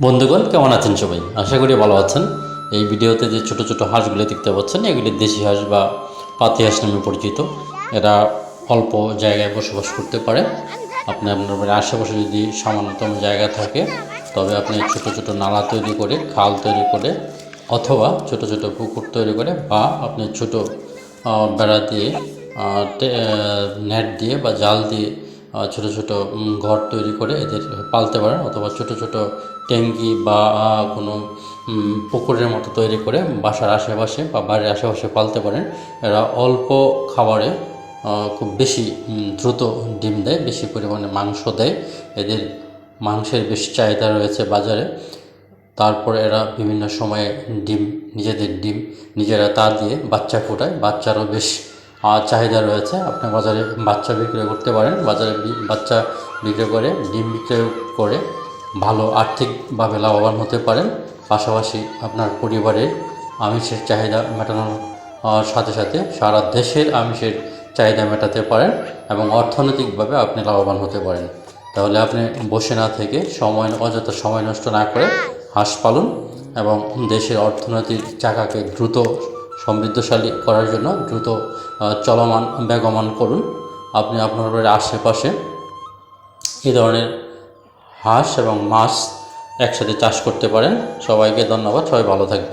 বন্ধুগণ, কেমন আছেন সবাই? আশা করি ভালো আছেন। এই ভিডিওতে যে ছোট ছোট হাঁসগুলো দেখতে পাচ্ছেন, এগুলি দেশি হাঁস বা পাতি হাঁস নামে পরিচিত। এরা অল্প জায়গায় বসবাস করতে পারে। আপনি আপনার বাড়ির আশেপাশে যদি সামান্যতম জায়গা থাকে, তবে আপনি ছোট ছোট নালা তৈরি করে, খাল তৈরি করে, অথবা ছোট ছোট পুকুর তৈরি করে, বা আপনি ছোট বেড়া দিয়ে, নেট দিয়ে বা জাল দিয়ে ছোট ছোট ঘর তৈরি করে এদের পালতে পারেন, অথবা ছোট ছোট ট্যাঙ্কি বা কোনো পুকুরের মতো তৈরি করে বাসার আশেপাশে বা বাড়ির আশেপাশে পালতে পারেন। এরা অল্প খাবারে খুব বেশি দ্রুত ডিম দেয়, বেশি পরিমাণে মাংস দেয়। এদের মাংসের বেশ চাহিদা রয়েছে বাজারে। তারপরে এরা বিভিন্ন সময়ে নিজেদের ডিম নিজেরা তা দিয়ে বাচ্চা ফোটায়। বাচ্চারও বেশ চাহিদা রয়েছে। আপনি বাজারে বাচ্চা বিক্রি করতে পারেন। বাজারে বাচ্চা বিক্রি করে, ডিম বিক্রি করে ভালো আর্থিকভাবে লাভবান হতে পারেন। পাশাপাশি আপনার পরিবারের আমিষের চাহিদা মেটানোর সাথে সাথে সারা দেশের আমিষের চাহিদা মেটাতে পারেন এবং অর্থনৈতিকভাবে আপনি লাভবান হতে পারেন। তাহলে আপনি বসে না থেকে অযথা সময় নষ্ট না করে হাঁস পালন এবং দেশের অর্থনৈতিক চাকাকে দ্রুত সমৃদ্ধশালী করার জন্য দ্রুত চলমান বেগমান করুন। আপনি আপনার বাড়ির আশেপাশে এই ধরনের হাঁস এবং মাছ একসাথে চাষ করতে পারেন। সবাইকে ধন্যবাদ। সবাই ভালো থাকবেন।